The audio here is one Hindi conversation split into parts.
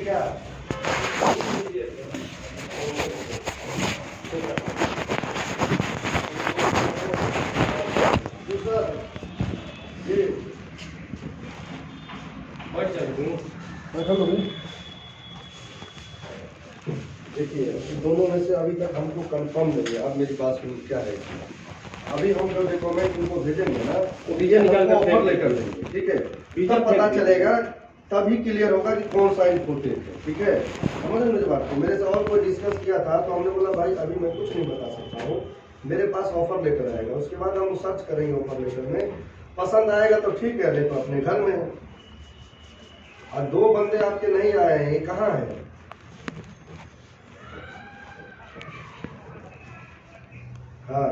क्या? देखिए दोनों में से अभी तक हमको कंफर्म नहीं है। अब मेरी बात सुनिए क्या है, अभी हम जो डॉक्यूमेंट उनको भेजेंगे ना तो ऑफर लेकर लेंगे, ठीक है? तब पता चलेगा, तभी क्लियर होगा कि कौन सा इम्पोर्टेंट है, ठीक है? समझ रहे मेरी बात को? मेरे से और कोई डिस्कस किया था तो हमने बोला भाई अभी मैं कुछ नहीं बता सकता हूँ, मेरे पास ऑफर लेटर आएगा, उसके बाद हम सर्च करेंगे ऑफर लेटर में, पसंद आएगा तो ठीक है, नहीं तो अपने घर में है। और 2 बंदे आपके नहीं आए हैं, ये कहाँ है? हाँ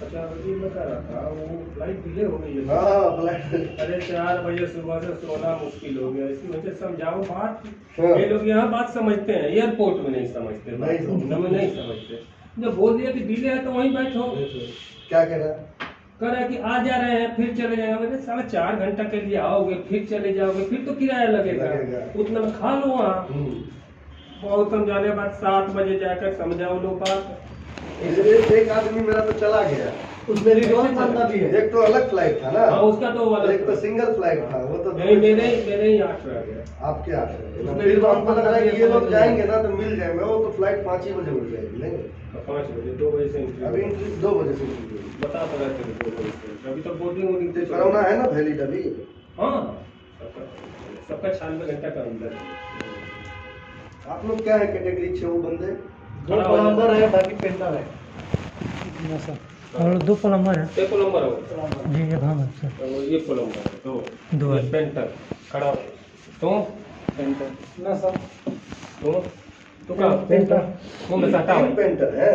अच्छा ये बता रहा था वो फ्लाइट डिले हो गई है। हाँ फ्लाइट। अरे 4 बजे सुबह से सोना मुश्किल हो गया, इसकी वजह से समझाओ बात। हाँ। ये लोग यहाँ बात समझते हैं, एयरपोर्ट में नहीं समझते, नहीं समझते। जब बोल दिया कि डिले है तो वहीं बैठो। क्या कह रहा है? कह रहा है कि आ जा रहे हैं फिर चले जाएंगे। मैंने साढ़े 4 घंटा के लिए आओगे फिर चले जाओगे, फिर तो किराया लगेगा। उतना में खा लो वहाँ। बहुत समझाने के बाद 7 बजे जाकर समझाओ लो बात। एक आदमी मेरा तो चला गया, उसमें रिटर्न बनता भी है। एक तो अलग फ्लाइट था ना। हाँ, उसका तो अलग, एक तो सिंगल फ्लाइट था, वो तो नहीं मेरे ही 8 रह गया। आपके 8 फिर तो हमको लग रहा है कि ये लोग जाएंगे ना तो मिल जाएंगे। वो तो फ्लाइट 5 ही बजे उड़ जाएगी, नहीं 5 बजे 2 बजे से अभी 2 बजे से बता तो रहे थे 2 बजे से। अभी तो बोर्डिंग कोरोना है ना वैलिड अभी। हाँ सबका 96 घंटा का अंदर है। आप लोग क्या है कैटेगरी 6 वो बंदे? 2 प्लम्बर है, बाकी पेंटर है सर। और 2 प्लम्बर है। एक प्लम्बर हो जी एक हम है सर। ये प्लम्बर है, 2 है। पेंटर खड़ा तो पेंटर ना सर। तो का पेंटर वो में साटा है। पेंटर है।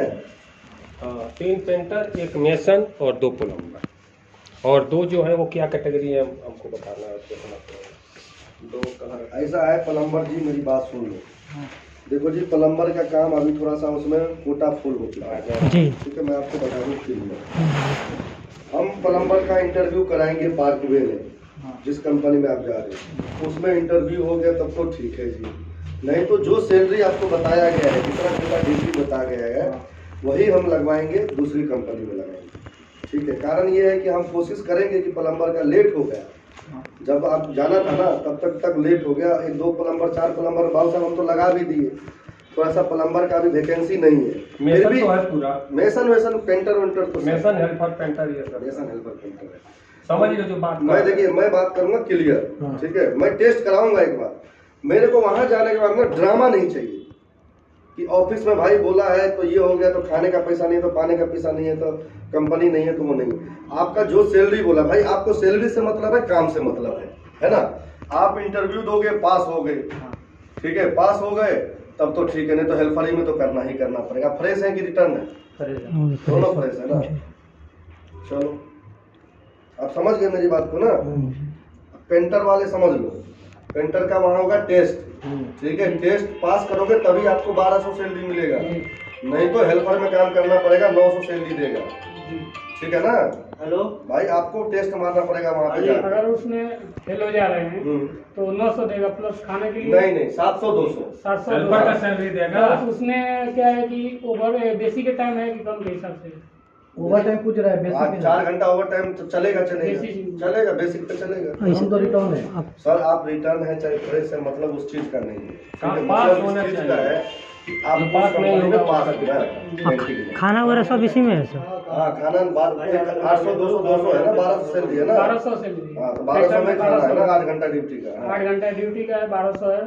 हाँ 3 पेंटर, 1 मेसन और 2 प्लम्बर। और 2 जो है वो क्या कैटेगरी है हमको बताना है। उसको 2 कहाँ ऐसा है प्लम्बर जी, मेरी बात सुन लो। देखो जी प्लम्बर का काम अभी थोड़ा सा उसमें कोटा फुल हो चुका है जी। ठीक है, मैं आपको बता दूं क्लियर। हम प्लम्बर का इंटरव्यू कराएंगे पार्कवे में, जिस कंपनी में आप जा रहे हैं उसमें इंटरव्यू हो गया तब तो ठीक है जी, नहीं तो जो सैलरी आपको बताया गया है, जितना जितना ड्यूटी बताया गया है वही हम लगवाएंगे, दूसरी कंपनी में लगाएंगे, ठीक है? कारण ये है कि हम कोशिश करेंगे कि प्लम्बर का लेट हो गया, जब आप जाना था ना तब तक लेट हो गया। 1 2 प्लम्बर 4 प्लम्बर बाबू साहब हम तो लगा भी दिए, थोड़ा सा प्लम्बर का भी वैकेंसी नहीं है। फिर भी तो है पूरा मेसन पेंटर वेंटर तो मेसन हेल्पर पेंटर ये सब मेसन हेल्पर पेंटर है। समझ लो जो बात मैं देखिए मैं बात करूंगा क्लियर, ठीक है? मैं टेस्ट कराऊंगा एक बार। मेरे को वहां जाने के बाद ना ड्रामा नहीं चाहिए कि ऑफिस में भाई बोला है तो ये हो गया तो खाने का पैसा नहीं है, तो पाने का पैसा नहीं है, तो कंपनी नहीं है, तो वो नहीं। आपका जो सैलरी बोला भाई, आपको सैलरी से मतलब है, काम से मतलब है ना? आप इंटरव्यू दोगे, पास हो गए, ठीक है? पास हो गए तब तो ठीक है, नहीं तो हेल्परी में तो करना ही करना पड़ेगा। फ्रेश है कि रिटर्न है? दोनों फ्रेश है ना। चलो आप समझ गए मेरी बात को ना। पेंटर वाले समझ लो, पेंटर का वहां होगा टेस्ट, ठीक है? टेस्ट पास करोगे तभी आपको 1200 सैलरी मिलेगा, नहीं तो हेल्पर में काम करना पड़ेगा, 900 सैलरी देगा, ठीक है ना? हेलो भाई आपको टेस्ट मारना पड़ेगा वहाँ पे जाकर। अगर उसमें फेल हो जा रहे हैं तो 900 देगा प्लस खाने के लिए नहीं 700 200 700 हेल्पर का सैलरी देगा। उसमें क्या है कि ओवर बेसिक के टाइम है कि कम के हिसाब से ओवर टाइम पूछ रहा है। आज बेसिक 4 घंटा ओवर टाइम तो चलेगा बेसिक। चलेगा बेसिक पे चलेगा। ऐसे तो रिटर्न है सर आप रिटर्न है चाहे फ्रेश है, मतलब उस चीज का नहीं है, ठीक है? पास मतलब होना इस चीज चाहिए। का है कि आप जो पास नहीं होगा पास उसका होगा। खाना वगैरह सब इसी में है सर। हाँ खाना 800 200 है ना, 1200 सैलरी है ना। 1200 से मिलेगी। हाँ तो 1200 में खाना है ना, 8 घंटा ड्यूटी का। 8 घंटा ड्यूटी का है, 1200 है,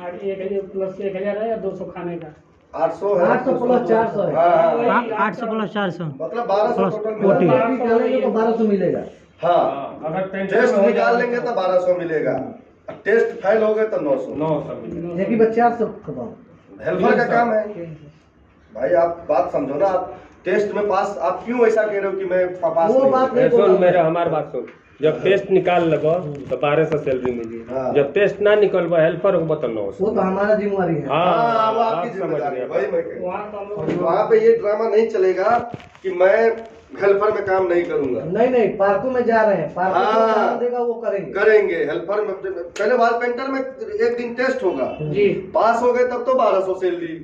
1000 प्लस 1000 है या 200 खाने का। 800 है, 800 प्लस 400 है। हाँ 800 प्लस 400 मतलब 1200 टोटल प्लस मिलेगा। निकालेंगे तो 1200 मिलेगा। हाँ अगर पेंटर टेस्ट में हो निकाल जाए लेंगे तो 1200 मिलेगा, टेस्ट फेल हो गए तो 900। 900 मिलेगा। एक ही बच्चे 400 खत्म। हेल्पर का काम है भाई, आप बात समझो ना। आप टेस्ट में पास, आप क्यों ऐसा कह रहे हो कि मैं पास वो नहीं बात हूँ? नहीं सुन मेरा हमारी बात सुन। जब टेस्ट निकाल लब तो 1200 सैलरी मिली। हाँ। जब टेस्ट ना निकलबा हेल्पर को बता 900। वो तो हमारा जिम्मेवारी है। हाँ, वो आपकी आप समझ जिम्मेदारी है, गए। वही मैं कह रहा वहाँ तो हम हूँ। लोग वहाँ पे ये ड्रामा नहीं चलेगा कि मैं हेल्पर में काम नहीं करूंगा। नहीं पार्कों में जा रहे हैं, पार्कों में हाँ। काम देगा वो करेंगे। करेंगे हेल्पर में। पहले वॉल पेंटर में एक दिन टेस्ट होगा, जी पास हो गए तब तो 1200 सैलरी,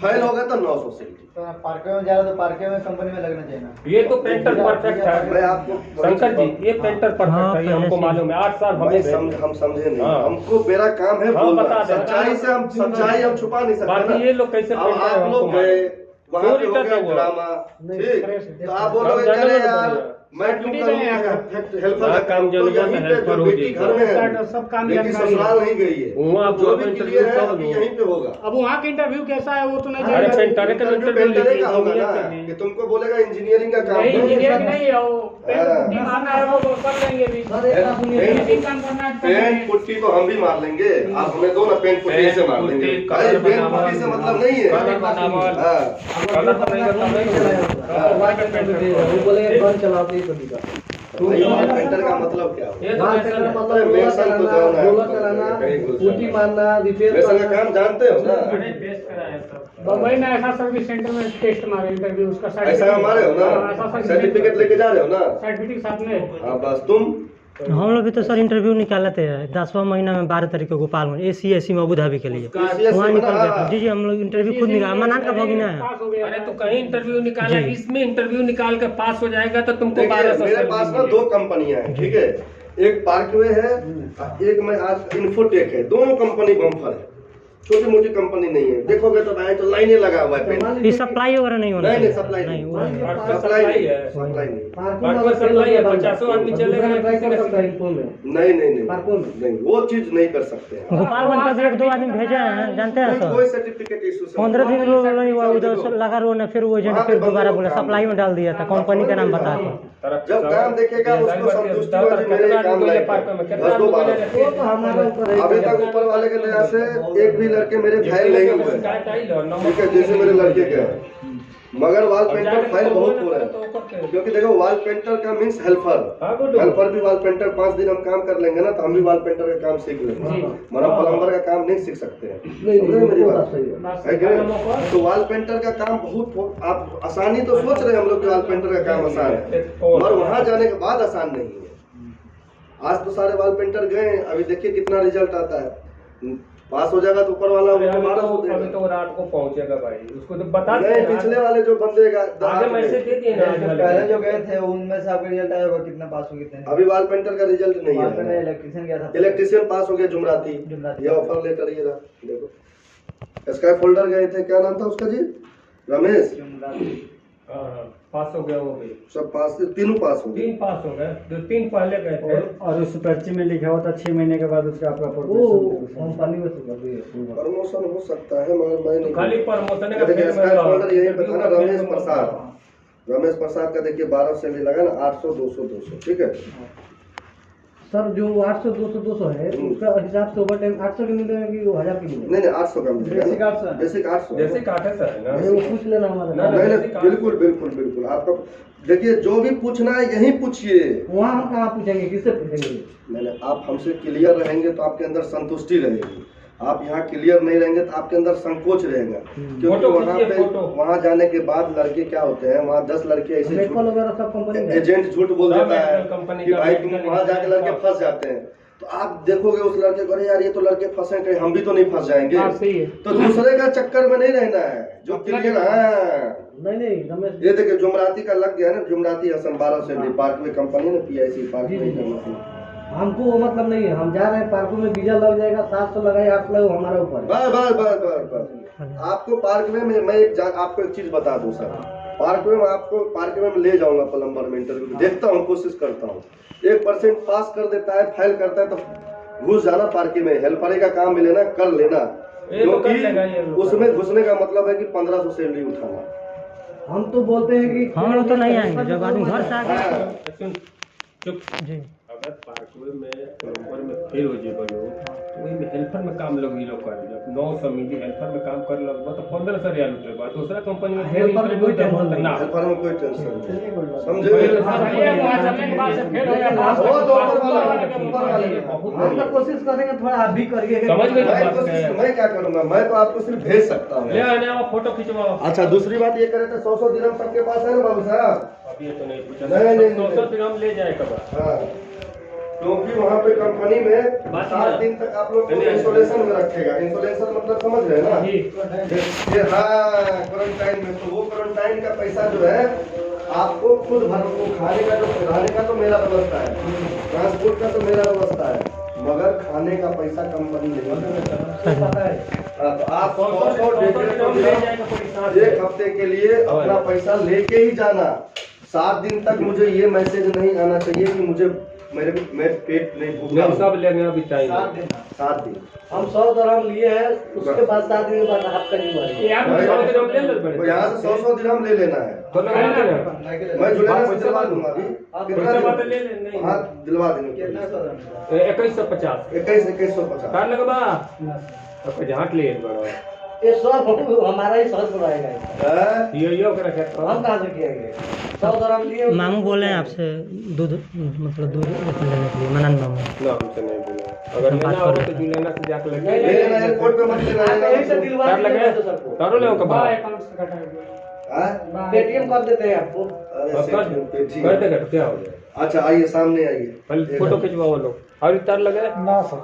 फेल हो गए तो 900 सैलरी। पार्कों में जा रहे तो पार्कों में कंपनी में लगना चाहिए ना। ये तो पेंटर परफेक्ट मैं है आपको शंकर जी, ये पेंटर परफेक्ट है, ये हमको मालूम है। 8 साल हम समझे नहीं, हाँ। हमको मेरा काम है हाँ, बोलना। बता दें। सच्चाई हम छुपा नहीं सकते बाकी ना। ये लोग कैसे अब पेंटर है, आप हमको लोग गए वहाँ पे हो क्यों गया हुआ? ड्रामा, नहीं, ठीक, तो आप बोलोगे हम चले जानवर यार बढ़िया। मैं क्यों नहीं करूँ गए यहाँ हेल्पर यहाँ का काम तो जरूर यहीं है, पे हेल्पर जो हो बेटी जाएगा। घर में है, सब- सब काम बेटी जानकारी ससुराल नहीं गई है, वहाँ जो भी गवर्नमेंट क्लियर है सब अभी लोग। यहीं पे होगा। अब वहाँ का इंटरव्यू कैसा है वो तो नहीं अरे जानेगा। पेंटर का इंटरव्यू पेंटर का होगा ना कि तुमको बोलेगा इंजीनियरिंग का काम नहीं है। इंजीनियर नहीं है वो पेंट हाँ। पुट्टी मारना है वो कर लेंगे भी। सर एक बात सुनिए, पेंट- फिनिशिंग काम करना है तो कर पेंट लेंगे। पुट्टी तो हम भी मार लेंगे, आप हमें दो ना पेंट पुट्टी से मार लेंगे। पुट्टी, भाई कलर पेंट बनावल, पुट्टी से मतलब नहीं है। कलर बनावल। हाँ। कलर बनाएगा तो नहीं होगा। वो बोलेंगे बंद चलाओ तो ये तो दिक्कत है। भाई वॉल पेंटर का मतलब क्या ये है? तो वहाँ कैसे चलना है? मतलब अरे रोलर मेसन को चलाना, जाना है, रोलर चलाना, कहीं घुस पुट्टी जाना। मारना, रिपेयर मेसन का करना। काम जानते हो ना? अरे टेस्ट कराया सब। बम्बई में ऐसा सर्विस सेंटर में टेस्ट मारे इंटरव्यू उसका ऐसा हमारे हो हाँ, ऐसा ना, सर्टिफिकेट लेके जा रहे हो ना? सर्टिफिकेट साथ में। हाँ बस तुम हम लोग भी तो सर इंटरव्यू निकाले थे 10वां महीना में 12 तारीख को गोपालगंज ACSC में अबू धाबी के लिए। ACSC वहाँ में निकल ना, गया था। जी हम लोग इंटरव्यू खुद निकाला, मनान का भोगी ना है। पास हो गया। अरे तो कहीं इंटरव्यू निकाला, जी। इसमें इंटरव्यू निकाल के पास हो जाएगा तो तुमको देखिए 1200 मेरे सैलरी पास ना मिलेगी। 2 कंपनियां हैं, ठीक है, एक पार्कवे है, एक में आज इन्फोटेक है। दोनों कंपनी बम्फर है, छोटी मोटी कंपनी नहीं है। देखोगे तो भाई तो लाइनें लगा हुआ है पेंट। ये सप्लाई वगैरह नहीं होना नहीं चाहिए। सप्लाई नहीं, वो नहीं। पार्क सप्लाई सप्लाई है। सप्लाई नहीं। पार्कों पार्कों में में सप्लाई है, 50 आदमी चलेगा, ट्राई किसी कर का सकता है इनको में। नहीं पार्कों में। नहीं, वो चीज नहीं कर सकते हैं। गोपालगंज का भी 1-2 आदमी भेजे हैं, जानते हैं कोई सर। सर्टिफिकेट इशू 15 दिन उधर से लगा रो ने, फिर वो एजेंट फिर दोबारा बोला सप्लाई में डाल दिया था, कंपनी का नाम बता के। जब काम देखेगा उसको संतुष्टि हो कि मेरे ये काम लायक है। बस 2 बार। वो तो हमारा ऊपर है। अभी तक ऊपर वाले के दया से एक भी लड़के मेरे फेल नहीं हुए, ठीक है, जैसे मेरे लड़के के हैं। मगर वॉल पेंटर फेल बहुत हो रहे हैं, क्योंकि देखो वॉल पेंटर का मीन्स हेल्पर। हेल्पर भी वॉल पेंटर 5 दिन हम काम कर लेंगे ना तो हम भी वॉल पेंटर का काम सीख लेंगे, मगर प्लम्बर का काम नहीं सीख सकते हैं। नहीं, समझे मेरी वो बात? बात सही है। है कि नहीं? तो वॉल पेंटर का काम बहुत, आप आसानी तो सोच रहे हैं हम लोग कि वॉल पेंटर का काम आसान है, मगर वहां जाने के बाद आसान नहीं है। आज तो सारे वॉल पेंटर गए, अभी देखिए कितना रिजल्ट आता है। पास हो जाएगा तो ऊपर वाला अभी दोबारा तो देगा। अभी तो रात को पहुंचेगा भाई, उसको तो बता नहीं, दें पिछले वाले जो बंदे आगे मैसेज दे दिए ना आज वाले। पहले जो गए थे उनमें से आपका रिजल्ट आया होगा, कितना पास हो कितने अभी वॉल पेंटर का रिजल्ट नहीं में है। इलेक्ट्रिशियन गया था। इलेक्ट्रिशियन पास हो गया जुमराती, जुमराती। ये ऑफर लेटर ये रहा, देखो स्काई फोल्डर गए थे, क्या नाम था उसका जी, रमेश, हाँ, पास हो गया वो भी। सब पास, तीनों पास हो गए। 3 पास हो गए, जो 3 पहले गए थे। और उस पर्ची में लिखा हुआ था 6 महीने के बाद उसका आपका वो प्रोफेशन। कंपनी में से कर दिए। प्रमोशन हो सकता है मगर मैं नहीं। खाली प्रमोशन का देखिए फिर स्काई मैं- फोल्डर यही पे था ना, रमेश प्रसाद का देखिए 1200 सैलरी लगा ना, 800 200 200, ठीक है। सर जो 800 200 है उसका हिसाब से ओवर टाइम 800 के मिलेगा कि वो 1000 के मिलेगा? नहीं 800 का मिलेगा, बेसिक 800 है। बेसिक 800। जैसे काटे सर है ना। नहीं, वो पूछ लेना हमारा। ना, नहीं बेसिक नहीं, बिल्कुल बिल्कुल बिल्कुल, आपका देखिए जो भी पूछना है यही पूछिए। वहाँ हम कहाँ पूछेंगे, किससे पूछेंगे? नहीं नहीं, आप हमसे क्लियर रहेंगे तो आपके अंदर संतुष्टि रहेगी। आप यहाँ क्लियर नहीं रहेंगे तो आपके अंदर संकोच रहेगा, क्योंकि फोटो वहाँ खींचिए, पे फोटो। वहाँ जाने के बाद लड़के क्या होते हैं, वहाँ 10 लड़के ऐसे पेट्रोल वगैरह सब कंपनी में है। एजेंट झूठ बोल सब देता है कंपनी कि का भाई तुम मेडिकल वहाँ जाके लड़के सब। फंस जाते हैं। तो आप देखोगे उस लड़के को, अरे यार ये तो लड़के फंसे, कहीं हम भी तो नहीं फंस जाएंगे। हाँ, सही है। तो दूसरे का चक्कर में नहीं रहना है, जो क्लियर है। नहीं रमेश ये देखिए जुमराती का लग गया ना, जुमराती हसन 12 सैलरी, पार्क में कंपनी ना, PIC पार्क में ही। हमको वो मतलब नहीं है, हम जा रहे हैं पार्कों में, डीजल लग जाएगा 700 लगाए 800 लगे, हमारा ऊपर है। बस बस बस बस बस। आपको पार्क में मैं आपको एक चीज बता दूं सर, पार्क में आपको पार्क में ले जाऊंगा प्लम्बर में इंटरव्यू, देखता हूँ, कोशिश करता हूँ। 1% पास कर देता है, फेल करता है तो घुस जाना पार्क में, हेल्पर का काम मिले ना कर लेना, ये तो कर लेगा ये क्योंकि लोग। उसमें घुसने का मतलब है कि 1500 सैलरी उठाना। हम तो बोलते हैं कि हम लोग तो नहीं आएंगे, जब आदमी घर से आ गए। हाँ। सुन, चुप। जी अगर पार्कवे में प्लम्बर में फेल हो जेबो लोग तो वही में हेल्पर में काम लगी लोग करे जब 900 मिली हेल्पर में काम कर लगबो तो 1500 रियाल उठे बा दूसरा कंपनी में हेल्पर में कोई टेंशन नहीं। ना हेल्पर में कोई टेंशन नहीं, समझे? ये वहाँ चलने के बाद से फेल हो गया पास वो तो ऊपर वाले के हम तो कोशिश करेंगे थोड़ा आप भी करिए। समझ गए मैं बात कोशिश है। मैं क्या करूंगा, मैं तो आपको सिर्फ भेज सकता ले हूँ। आने आओ फोटो खिंचवाओ। अच्छा दूसरी बात ये करे तो 100 दिरहम सबके पास है ना बाबू साहब? अभी ये तो नहीं पूछा नहीं, 100 ग्राम ले जाए कब हाँ, क्योंकि वहाँ पे कंपनी में बात 7 दिन तक आप लोग को इंस्टॉलेशन में रखेगा। इंस्टॉलेशन मतलब समझ रहे हैं ना? ये हाँ क्वारंटाइन में, तो वो क्वारंटाइन का पैसा जो है आपको खुद भरना, वो खाने का जो रहने का तो मेरा व्यवस्था है, ट्रांसपोर्ट का तो मेरा व्यवस्था है, मगर खाने का पैसा कंपनी लेगी। हाँ, तो आप 100 एक हफ्ते के लिए अपना पैसा लेके ही जाना। 7 दिन तक मुझे ये मैसेज नहीं आना चाहिए कि मुझे मेरे पेट नहीं भूख हम सब लेंगे अभी टाइम 7 दिन हम 100 दिरहम लिए हैं, उसके बाद 7 दिन बाद आपका नहीं हुआ। ये आप 100 ग्राम ले लो तो बड़े यहाँ से 100 दिरहम ले लेना है। तो लगा लेना मैं जुलाई से दिलवा दूंगा अभी। कितना पैसा बात दिन? ले ले नहीं हाँ दिलवा देंगे। 2150 2150 कार लगबा तो झाट ले बड़ा ये सब हमारा ही सर्च बनाएगा। ये करे हम कहाँ से किएंगे? 100 दिरहम लिए। मामू बोले हैं आपसे दूध मतलब दूध लेने के लिए मनन मामू। ना हमसे नहीं बोला अगर लेना हो तो जुलेना से जाके लगे ले लेना, एयरपोर्ट पे मत लेना। यही से दिलवा कार लगे देंगे तो सबको। तारो ले कब अकाउंट से कटाएंगे। हाँ? पेटीएम कर देते हैं आपको। अरे सेठ, कर देगा क्या हो जाए अच्छा आइए सामने आइए। पहले फोटो खिंचवाओ लोग और तार लगे ना सर,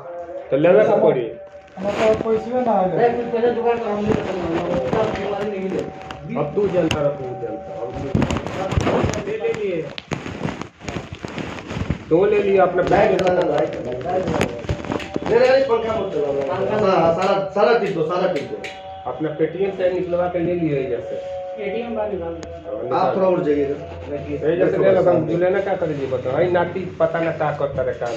तो लेवे का पड़ी मतलब पैसे ना नहीं, आए। कुछ पैसा जुगाड़ कर हम नहीं करना, उसका बीमारी नहीं ले। अब तू जानता रहा तू जानता अब ले लिए तो ले लिए अपने लाइट लगाना, लाइट लगाना। नहीं पंखा मत चलाओ, सारा टिक दो, सारा टिक दो। अपना पेटीएम से निकलवा के ले लिए जैसे एटीएम बाहर निकाल दो। आप थोड़ा उठ जाइएगा। ये जैसे ले लो हम जुलेना क्या करेंगे बताओ आई नाटी पता ना क्या करता रे काम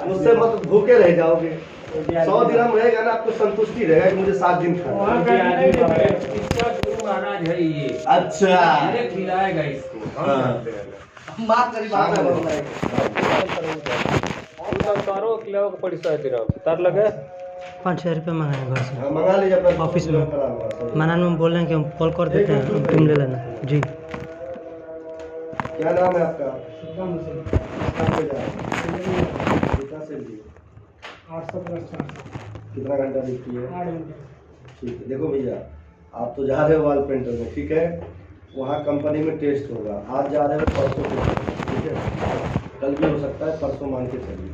मुझसे मत भूखे रह जाओगे। 100 दिरहम रहेगा ना आपको संतुष्टि रहेगा कि मुझे 7 दिन खाना। वहाँ का नहीं है। इसका गुरु महाराज है ये अच्छा ये खिलाएगा इसको हम हाँ। जानते हैं माफ करी बात है। तारो किलो का पड़ी 100 दिरहम तार लगे 5-6 रुपये मांगे घर से। हाँ, मंगा लीजिए अपना ऑफिस में। करा हुआ। मनन में बोल रहे हैं कि हम कॉल कर देते हैं तुम ले लेना जी। क्या नाम है आपका? एकदम से कहाँ पे जा रहे हैं? कितना से लिए? 800 प्लस 400 कितना घंटा ड्यूटी है? 8 घंटे। ठीक है, देखो भैया आप तो जा रहे हो वाल पेंटर में, ठीक है, वहाँ कंपनी में टेस्ट होगा, आज जा रहे हो परसों टेस्ट, ठीक है, कल भी हो सकता है, परसों मान के चलिए।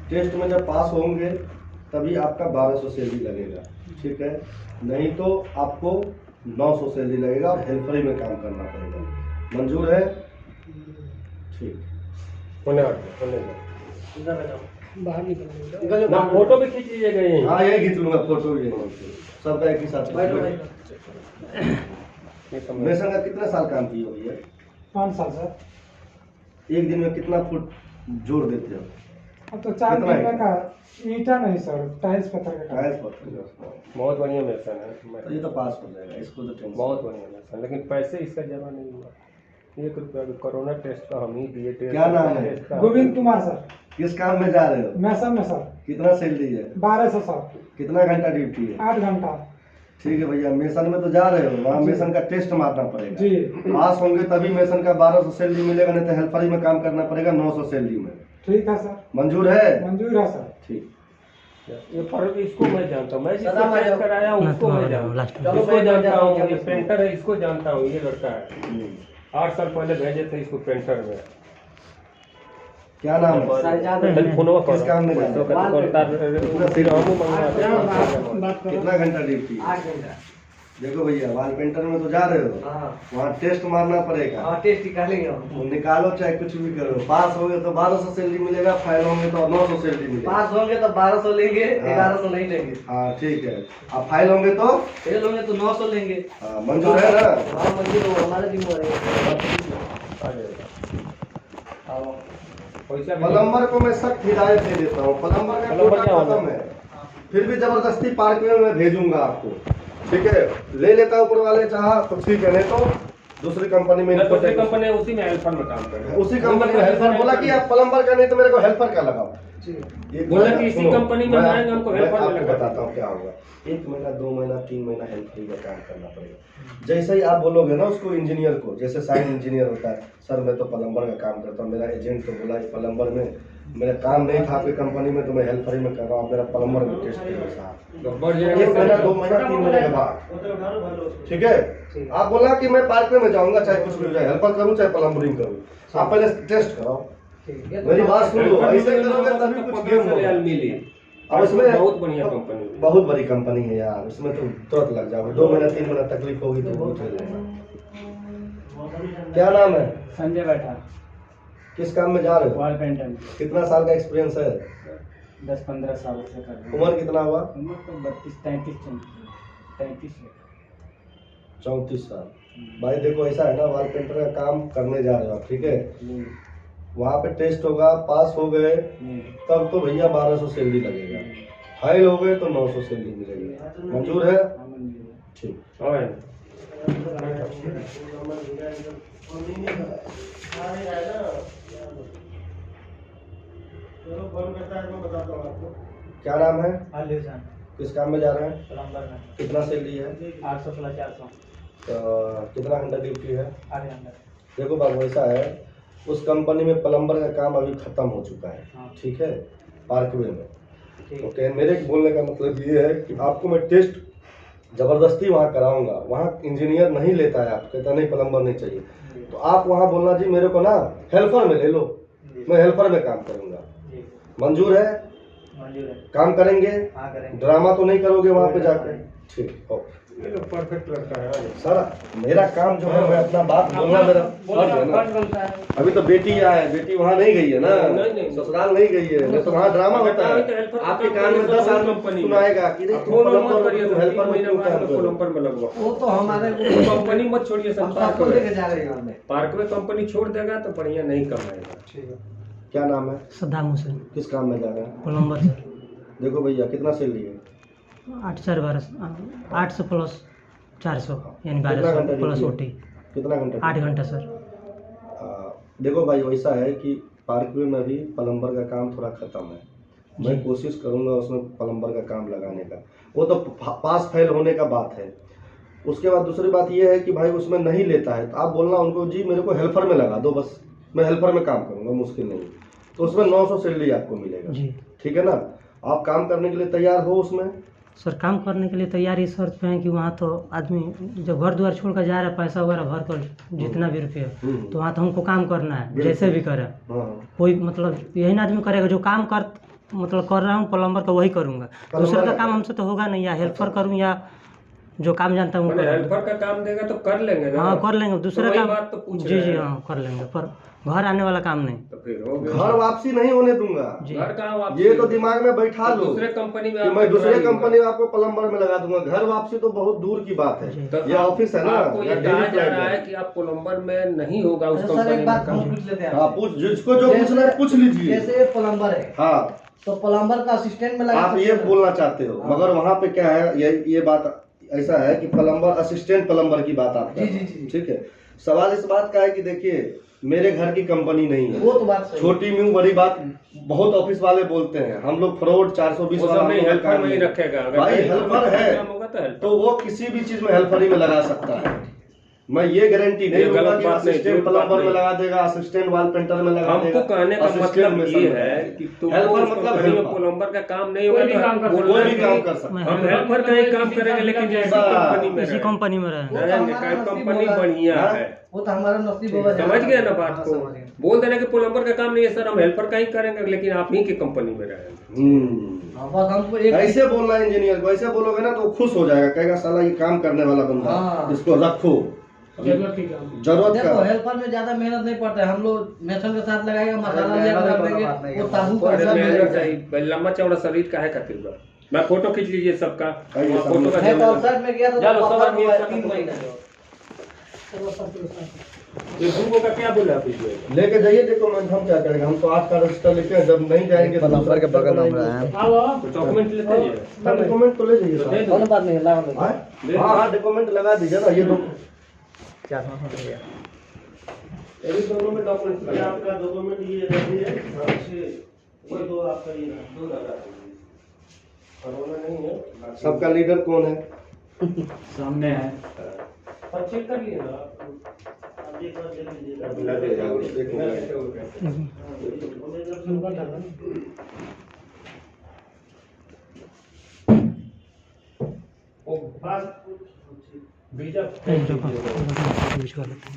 टेस्ट में जब पास होंगे तभी आपका 1200 सैलरी लगेगा, ठीक है, नहीं तो आपको 900 सैलरी लगेगा और हेल्परी में काम करना पड़ेगा। मंजूर है? ठीक। होने बाहर निकल ना फोटो भी खींच लीजिएगा यहीं हाँ यही खींच लूंगा फोटो भी, सबका एक ही साथ। ये सब मेसन का कितना साल काम किए हो भैया? 5 साल सर। एक दिन में कितना फुट जोड़ देते हो? अब तो 4 कितना है? महीने का ईटा नहीं सर, टाइल्स पत्थर का काम। टाइल्स पत्थर। बहुत बढ़िया मेसन है तो ये तो पास हो जाएगा, इसको तो टेंशन। बहुत बढ़िया मेसन लेकिन पैसे इसका जमा नहीं हुआ 1 रुपया अभी कोरोना टेस्ट का हम ही दिए टेस्ट क्या नाम है? टेस्ट का। गोविंद कुमार सर, किस काम में जा रहे हो? मैसन में सर। कितना सैलरी है? 1200 सर, कितना घंटा ड्यूटी है? 8 घंटा। ठीक है भैया, मेसन में तो जा रहे हो, वहाँ मेसन का टेस्ट मारना पड़ेगा जी। पास होंगे तभी मेसन का 1200 सैलरी मिलेगा, नहीं तो हेल्परी में काम करना पड़ेगा 900 सैलरी में। ठीक है सर, मंजूर है? मंजूर है सर। ठीक। ये फर्क इसको मैं जानता हूँ, मैं जिसको सदा मैं टेस्ट कराया हूँ उसको मैं लास्ट जानता में। हूँ, इसको जानता हूँ, ये पेंटर है इसको जानता हूँ, ये लड़का है 8 साल पहले भेजे थे इसको पेंटर में। क्या नाम है? फोनवा किस काम में जा रहे हो? बात करो। कितना घंटा ड्यूटी है? 8 घंटा। देखो भैया, वाल पेंटर में तो जा रहे हो, हाँ वहाँ टेस्ट मारना पड़ेगा। हाँ, टेस्ट निकालेंगे हम। वो निकालो चाहे कुछ भी करो, पास होगे तो 1200 सैलरी मिलेगा, फेल होंगे तो 900 सैलरी मिलेगा। पास होंगे तो 1200 लेंगे, हाँ। 1100 नहीं लेंगे। हाँ ठीक है, आप फाइल होंगे तो फेल होंगे तो 900 लेंगे। हाँ, मंजूर है ना? हाँ मंजूर हो, हमारे जिम्मेदारी है। प्लम्बर को मैं सख्त हिदायत दे देता हूँ, प्लम्बर का प्लम्बर कोटा क्या होगा? खत्म है, फिर भी जबरदस्ती पार्क में मैं भेजूंगा आपको, ठीक है, ले लेता ऊपर वाले चाहा तो ठीक है, नहीं तो दूसरी कंपनी में दूसरी कंपनी उसी में हेल्पर में काम कर रहे हैं। उसी कंपनी में हेल्पर बोला कि आप प्लम्बर का नहीं तो मेरे को हेल्पर का लगाओ। बोला कि इसी कंपनी में आएंगे हमको हेल्पर में आपको लगा। बताता हूँ क्या होगा। 1 महीना 2 महीना 3 महीना हेल्परी का काम करना पड़ेगा। जैसे ही आप बोलोगे ना उसको इंजीनियर को, जैसे साइन इंजीनियर होता है, सर मैं तो प्लम्बर का काम करता हूँ, मेरा एजेंट तो बोला प्लम्बर में मेरा काम नहीं था आपकी कंपनी में तो मैं हेल्परी में कर रहा हूँ, मेरा प्लम्बर में टेस्ट करो साहब। 1 महीना 2 महीना 3 महीने के बाद ठीक है आप बोला कि मैं पार्क में जाऊंगा चाहे कुछ भी हो जाए, हेल्पर करूँ चाहे प्लम्बरिंग करूँ, आप पहले टेस्ट कराओ। मेरी बात सुन लो, ऐसे करोगे तभी कुछ गेम होगा। मिली और इसमें बहुत बढ़िया कंपनी है। बहुत बड़ी कंपनी है यार, इसमें तो तुरंत लग जाओगे। 2 महीना 3 महीना तकलीफ होगी तो वो चल जाएगा। क्या नाम है? संजय बैठा किस काम में जा रहे हो? वॉल पेंटर में। कितना साल का एक्सपीरियंस है? 10-15 साल से कर रहे हैं। उम्र कितना हुआ? उम्र तो 32-33 है। 34 साल। भाई देखो ऐसा है ना, वॉल पेंटर का काम करने जा रहे हो आप, ठीक है? वहाँ पे टेस्ट होगा, पास हो गए तब तो भैया 1200 सैलरी लगेगा, फेल हो गए तो 900 सैलरी मिलेगी। मंजूर है? ठीक। क्या नाम है? किस काम में जा रहे हैं? प्लम्बर में कितना सैलरी है? 800 + 400 कितना घंटा ड्यूटी है? 8 घंटा। देखो बात वैसा है, उस कंपनी में प्लम्बर का काम अभी खत्म हो चुका है, ठीक है, पार्कवे में। ओके, मेरे बोलने का मतलब ये है कि आपको मैं टेस्ट जबरदस्ती वहाँ कराऊंगा, वहाँ इंजीनियर नहीं लेता है, आप कहता नहीं प्लम्बर नहीं चाहिए, तो आप वहाँ बोलना जी मेरे को ना हेल्पर में ले लो, मैं हेल्पर में काम करूंगा। मंजूर है? मंजूर है। काम करेंगे? हाँ करेंगे। ड्रामा तो नहीं करोगे वहाँ पे जाकर? ठीक, ओके। ये लोग परफेक्ट लगता है सर मेरा काम जो है मैं अपना बात बोलना मेरा फर्ज है ना। फर्ज बनता है। अभी तो बेटी यहाँ है, बेटी वहाँ नहीं गई है ना, नहीं। ससुराल नहीं गई है, नहीं तो वहाँ ड्रामा होता है। आपके कान में 10 आदमी सुनाएगा कि नहीं तुम हेल्पर में क्यों काम करो? प्लम्बर में लगवा वो तो हमारे कंपनी मत छोड़िए, सब पार्क सबको में लेके जा रहे हैं हमने। पार्क में कंपनी छोड़ देगा तो बढ़िया नहीं कमाएगा। क्या नाम है? सद्दाम हुसैन किस काम में जा रहे हैं? Plumber sir. देखो भैया कितना सैलरी है? 800 + 400 यानी कितना 1200 घंटा + ड्यूटी? OT। कितना घंटा? 8 घंटा सर। देखो भाई वैसा है कि पार्कवे में भी प्लम्बर का काम थोड़ा खत्म है, मैं कोशिश करूंगा उसमें प्लम्बर का काम लगाने का, वो तो पास फेल होने का बात है। उसके बाद दूसरी बात ये है कि भाई उसमें नहीं लेता है तो आप बोलना उनको जी मेरे को हेल्पर में लगा दो, बस मैं हेल्पर में काम करूंगा, मुश्किल नहीं, तो उसमें 900 सैलरी आपको मिलेगा जी ठीक है ना? आप काम करने के लिए तैयार हो उसमें? सर, काम करने के लिए तैयार इस शर्त पे है कि वहाँ तो आदमी जब घर द्वार छोड़ कर जा रहा है, पैसा वगैरह भर कर जितना भी रुपया, तो वहाँ तो हमको काम करना है जैसे भी करे। हाँ। कोई मतलब यही ना आदमी करेगा जो काम कर मतलब कर रहा हूँ प्लम्बर का वही करूँगा, दूसरे का काम हमसे तो होगा नहीं, या हेल्पर करूँ या जो काम जानता हूँ हेल्पर का काम देगा तो कर लेंगे ना। हाँ कर लेंगे, दूसरा वही काम बात तो पूछ जी रहे जी हैं। हाँ कर लेंगे, पर घर आने वाला काम नहीं। तो फिर हो गया। घर वापसी नहीं होने दूंगा, जी घर कहाँ वापस? ये तो दिमाग में बैठा लो दूसरे कंपनी में कि आप मैं दूसरे ट्राई कंपनी में आपको प्लम्बर में लगा दूंगा। घर वापसी तो बहुत दूर की बात जी। है, ये ऑफिस है ना, आपको ये या कहा डेली जा फ्लाइट रहा है है। कि आप प्लम्बर में नहीं होगा उस अच्छा सर, कंपनी एक बात हम में। पूछ लेते हैं हाँ आपसे। पूछ, जिसको जो पूछना है पूछ लीजिए। जैसे प्लम्बर है हाँ तो प्लम्बर का असिस्टेंट में लगा आप ये सकते हैं? बोलना चाहते हो, मगर वहाँ पे क्या है, ये बात ऐसा है कि प्लम्बर असिस्टेंट प्लम्बर की बात आप कर रहे हो, जी। ठीक है। सवाल इस बात का है कि देखिए मेरे घर की कंपनी नहीं है, वो तो बात सही है। छोटी म्यू बड़ी बात बहुत ऑफिस वाले बोलते हैं, हम लोग फ्रॉड 420 वो वाला सब नहीं, हम लोग हेल्पर काम में ही नहीं। रखेगा। अगर भाई नहीं हेल्पर है काम होगा तो हेल्पर। तो वो किसी भी चीज में हेल्परी में लगा सकता है, मैं ये गारंटी नहीं ये दूंगा गलत कि बात नहीं, असिस्टेंट झूठ बात प्लम्बर में नहीं। लगा देगा, असिस्टेंट वॉल पेंटर में लगा देगा। हमको कहने का assistant मतलब में ये सब है लगा कि देगा। तुमको हेल्पर उस मतलब कंपनी में हेल्पर, प्लम्बर का काम नहीं होगा कोई भी काम कर तो सकता है। बोलना कोई भी कि काम कर सकता है। हम हेल्पर का ही काम करेंगे, लेकिन जैसी कंपनी में इसी रहें। कंपनी में रहे। रहेंगे, क्या कंपनी बढ़िया है, वो तो हमारा नसीब होगा। समझ गए ना बात हाँ, को? समझ गए। बोल देना कि प्लम्बर का काम नहीं है सर, हम हेल्पर का ही करेंगे, लेकिन आप ही की कंपनी में रहेंगे। हाँ, बस हमको एक ऐसे बोलना है इंजीनियर को, ऐसे बोलोगे ना तो वो खुश हो जाएगा, कहेगा साला ये काम करने वाला बंदा, हाँ। इसको रखो। जरूरत की काम। जरूरत देखो का हेल्पर में ज्यादा मेहनत नहीं पड़ता है, हम लोग मेथन के साथ लगाएगा, मसाला लिया कर देंगे, वो ताबू का अरे सब मेहनत मिलेगा। है, लंबा चौड़ा शरीर काहे खातिर बा? मैं फोटो खींच लीजिए सबका, आइए, वहाँ फोटो का मैं जरूरत है। कॉन्सर्ट में गया था चलो, तो सब पत्थर आदमी हुआ है एक साथ 3 महीना। ये दूगो का क्या बोला आप इसमें? लेके जाइए, देखो मैं हम क्या करेंगे, हम तो 8 का रजिस्टर लेके जब नहीं जाएंगे तो प्लम्बर के बगल में रहे हैं। आओ तो डॉक्यूमेंट लेते हैं। डॉक्यूमेंट तो ले जाइए तो दे साहब। दो। कौन बात नहीं लगा हाँ हाँ डॉक्यूमेंट लगा दीजिए ना, ये दो 4-5 हो गया। ये भी दोनों में डॉक्यूमेंट्स लगे। आपका डॉक्यूमेंट ये रहती है ये दो आपका ये दो लगा कोरोना नहीं है। सबका लीडर कौन है? सामने है। पर चेक कर लिए ना आप? वो पास वीजा बीच वाला था।